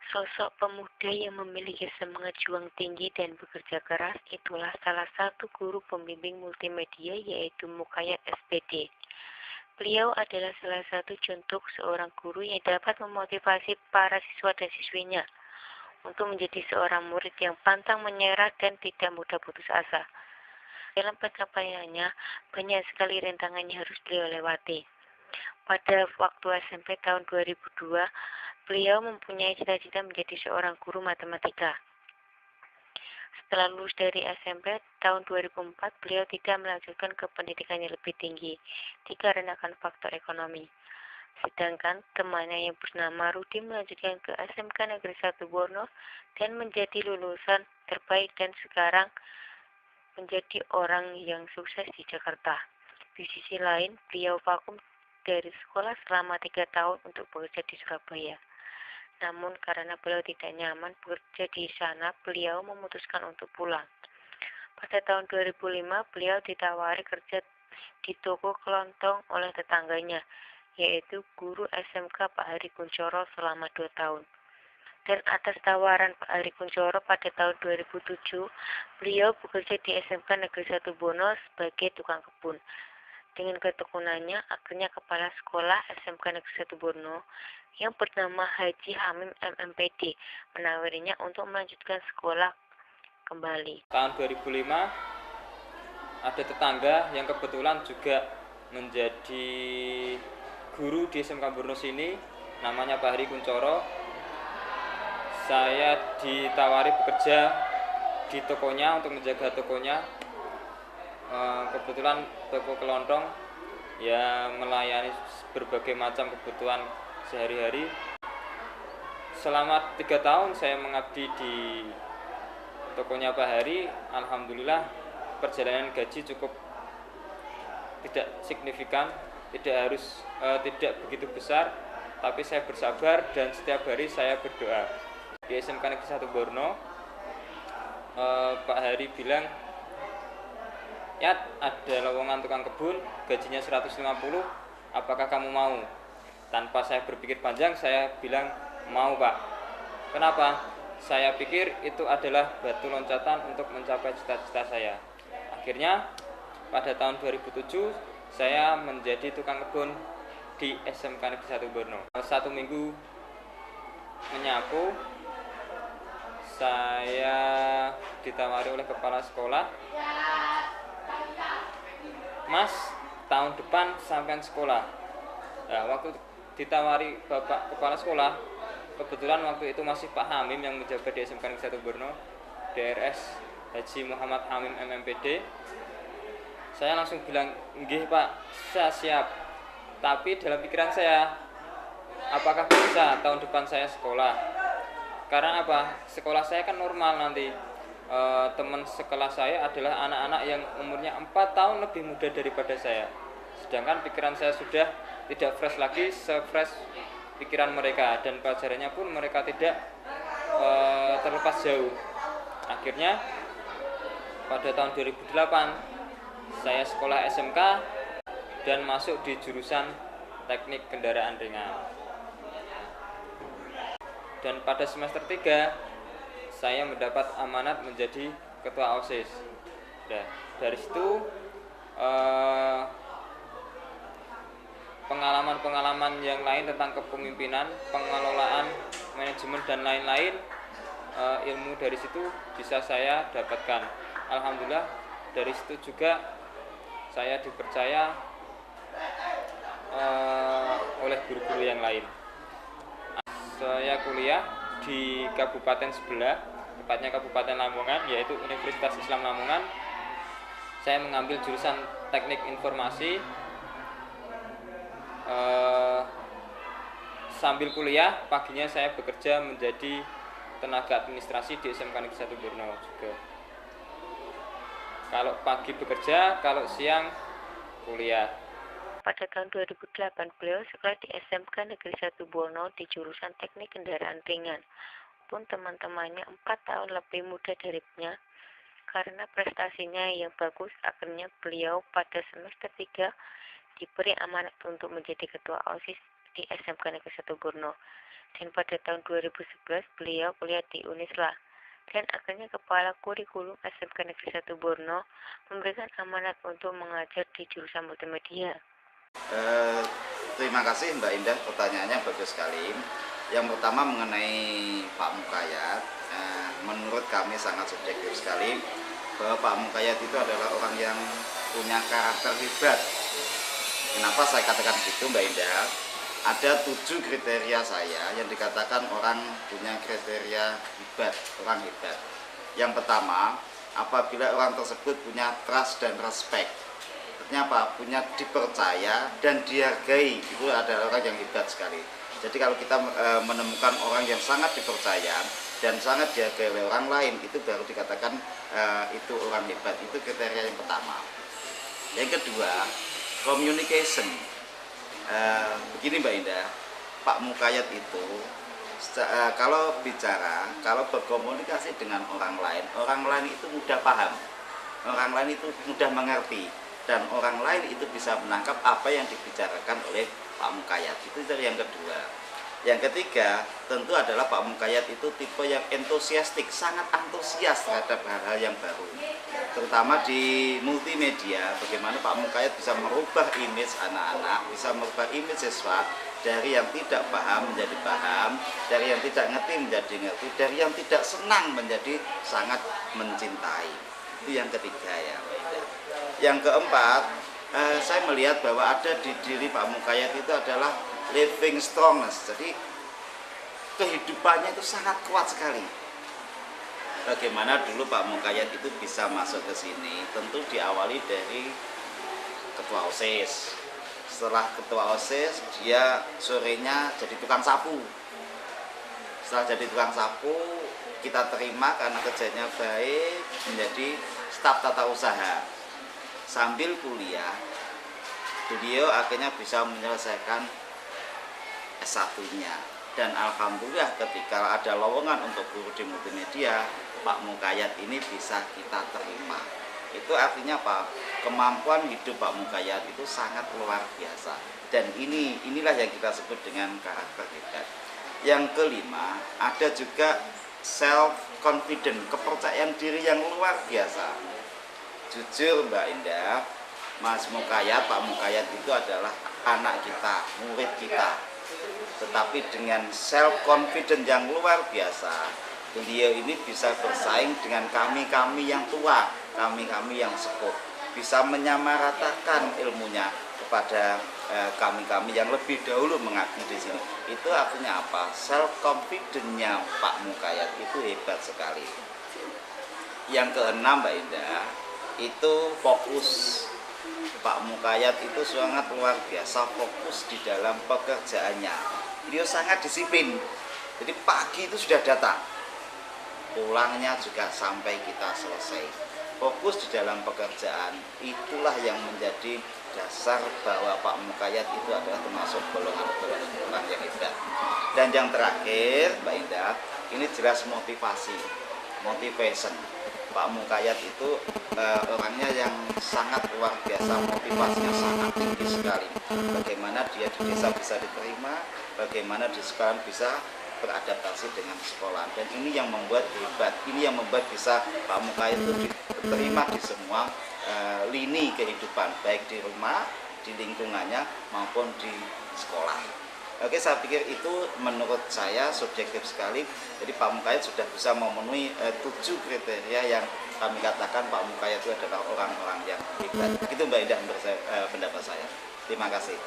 Sosok pemuda yang memiliki semangat juang tinggi dan bekerja keras itulah salah satu guru pembimbing multimedia yaitu Mukayat SPD. Beliau adalah salah satu contoh seorang guru yang dapat memotivasi para siswa dan siswinya untuk menjadi seorang murid yang pantang menyerah dan tidak mudah putus asa. Dalam pencapaiannya, banyak sekali rintangan yang harus beliau lewati. Pada waktu SMP tahun 2002, beliau mempunyai cita-cita menjadi seorang guru matematika. Setelah lulus dari SMP tahun 2004, beliau tidak melanjutkan ke pendidikan yang lebih tinggi, dikarenakan faktor ekonomi. Sedangkan temannya yang bernama Rudi melanjutkan ke SMK Negeri 1 Borno dan menjadi lulusan terbaik dan sekarang menjadi orang yang sukses di Jakarta. Di sisi lain, beliau vakum dari sekolah selama 3 tahun untuk bekerja di Surabaya. Namun karena beliau tidak nyaman bekerja di sana, beliau memutuskan untuk pulang. Pada tahun 2005, beliau ditawari kerja di toko kelontong oleh tetangganya, yaitu guru SMK Pak Hari Kunchoro selama 2 tahun. Dan atas tawaran Pak Hari Kunchoro pada tahun 2007, beliau bekerja di SMK Negeri 1 Bono sebagai tukang kebun. Dengan ketekunannya, akhirnya kepala sekolah SMK Negeri 1 Borno yang bernama Haji Hamim MMPD menawarinya untuk melanjutkan sekolah kembali. Tahun 2005 ada tetangga yang kebetulan juga menjadi guru di SMK Borno sini, namanya Pak Hari Kunchoro. Saya ditawari bekerja di tokonya untuk menjaga tokonya. Kebetulan toko kelontong ya melayani berbagai macam kebutuhan sehari-hari. Selama 3 tahun saya mengabdi di tokonya Pak Hari. Alhamdulillah perjalanan gaji cukup tidak signifikan, tidak begitu besar, tapi saya bersabar dan setiap hari saya berdoa. Di SMK Negeri 1 Borno, Pak Hari bilang, "Ya, ada lowongan tukang kebun, gajinya 150, apakah kamu mau?" Tanpa saya berpikir panjang, saya bilang, "Mau, Pak." Kenapa? Saya pikir itu adalah batu loncatan untuk mencapai cita-cita saya. Akhirnya, pada tahun 2007, saya menjadi tukang kebun di SMK Negeri 1 Borno. 1 minggu menyapu, saya ditawari oleh kepala sekolah, "Mas, tahun depan sampean sekolah." Nah, waktu ditawari Bapak Kepala Sekolah, kebetulan waktu itu masih Pak Hamim yang menjabat di SMK Negeri 1 Borno, DRS Haji Muhammad Hamim MMPD. Saya langsung bilang, "Nggih Pak, saya siap." Tapi dalam pikiran saya, apakah bisa tahun depan saya sekolah? Karena apa? Sekolah saya kan normal nanti. Teman sekelas saya adalah anak-anak yang umurnya 4 tahun lebih muda daripada saya. Sedangkan pikiran saya sudah tidak fresh lagi, se-fresh pikiran mereka, dan pelajarannya pun mereka tidak terlepas jauh. Akhirnya pada tahun 2008 saya sekolah SMK dan masuk di jurusan teknik kendaraan ringan. Dan pada semester 3 saya mendapat amanat menjadi ketua OSIS. Nah, dari situ pengalaman-pengalaman yang lain tentang kepemimpinan, pengelolaan, manajemen dan lain-lain, ilmu dari situ bisa saya dapatkan. Alhamdulillah dari situ juga saya dipercaya oleh guru-guru yang lain. Saya kuliah di kabupaten sebelah, tepatnya Kabupaten Lamongan, yaitu Universitas Islam Lamongan. Saya mengambil jurusan Teknik Informasi. Sambil kuliah, paginya saya bekerja menjadi tenaga administrasi di SMK Negeri 1 Borno juga. Kalau pagi bekerja, kalau siang kuliah. Pada tahun 2008, beliau sekolah di SMK Negeri 1 Borno di jurusan Teknik Kendaraan Ringan. Pun teman-temannya 4 tahun lebih muda darinya. Karena prestasinya yang bagus, akhirnya beliau pada semester 3 diberi amanat untuk menjadi ketua OSIS di SMK Negeri 1 Borno. dan pada tahun 2011 beliau kuliah di Unisla. Dan akhirnya Kepala Kurikulum SMK Negeri 1 Borno memberikan amanat untuk mengajar di jurusan multimedia. Terima kasih Mbak Indah, pertanyaannya bagus sekali. Yang pertama mengenai Pak Mukayat, menurut kami sangat subjektif sekali bahwa Pak Mukayat itu adalah orang yang punya karakter hebat. Kenapa saya katakan gitu Mbak Indah? Ada 7 kriteria saya yang dikatakan orang punya kriteria hebat, orang hebat. Yang pertama, apabila orang tersebut punya trust dan respect. Artinya apa? Punya dipercaya dan dihargai, itu adalah orang yang hebat sekali. Jadi kalau kita menemukan orang yang sangat dipercaya dan sangat dihargai oleh orang lain, itu baru dikatakan itu orang hebat. Itu kriteria yang pertama. Yang kedua, communication. Begini Mbak Indah, Pak Mukayat itu kalau berkomunikasi dengan orang lain itu mudah paham, orang lain itu mudah mengerti, dan orang lain itu bisa menangkap apa yang dibicarakan oleh Pak Mukayat. Itu dari yang kedua. Yang ketiga tentu adalah Pak Mukayat itu tipe yang entusiastik, sangat antusias terhadap hal-hal yang baru, terutama di multimedia. Bagaimana Pak Mukayat bisa merubah image anak-anak, bisa merubah image siswa dari yang tidak paham menjadi paham, dari yang tidak ngerti menjadi ngerti, dari yang tidak senang menjadi sangat mencintai. Itu yang ketiga ya. Yang keempat, saya melihat bahwa ada di diri Pak Mukayat itu adalah living strongness. Jadi kehidupannya itu sangat kuat sekali. Bagaimana dulu Pak Mukayat itu bisa masuk ke sini? Tentu diawali dari ketua OSIS. Setelah ketua OSIS, dia sorenya jadi tukang sapu. Setelah jadi tukang sapu, kita terima karena kerjanya baik menjadi staf tata usaha. Sambil kuliah, beliau akhirnya bisa menyelesaikan S1-nya. Dan alhamdulillah ketika ada lowongan untuk guru di multimedia, Pak Mukayat ini bisa kita terima. Itu artinya apa? Kemampuan hidup Pak Mukayat itu sangat luar biasa. Dan inilah yang kita sebut dengan karakter hebat. Yang kelima, ada juga self confident, kepercayaan diri yang luar biasa. Jujur Mbak Indah, Mas Mukayat, Pak Mukayat itu adalah anak kita, murid kita. Tetapi dengan self confident yang luar biasa, beliau ini bisa bersaing dengan kami-kami yang tua, kami-kami yang sepuh, bisa menyamaratakan ilmunya kepada kami-kami yang lebih dahulu mengabdi di sini. Itu artinya apa? Self confidence-nya Pak Mukayat itu hebat sekali. Yang keenam Mbak Indah, itu fokus. Pak Mukayat itu sangat luar biasa fokus di dalam pekerjaannya. Beliau sangat disiplin. Jadi pagi itu sudah datang, pulangnya juga sampai kita selesai. Fokus di dalam pekerjaan, itulah yang menjadi dasar bahwa Pak Mukayat itu adalah termasuk golongan-golongan orang yang hebat. Dan yang terakhir Mbak Indah, ini jelas motivation. Pak Mukayat itu orangnya yang sangat luar biasa, motivasinya sangat tinggi sekali. Bagaimana dia di desa bisa diterima, bagaimana di sekolah bisa beradaptasi dengan sekolah. Dan ini yang membuat hebat, ini yang membuat bisa Pak Mukayat itu diterima di semua lini kehidupan, baik di rumah, di lingkungannya maupun di sekolah. Oke, saya pikir itu menurut saya subjektif sekali. Jadi Pak Mukayat sudah bisa memenuhi 7 kriteria yang kami katakan Pak Mukayat itu adalah orang-orang yang hebat. Itu Mbak Indah menurut pendapat saya. Terima kasih.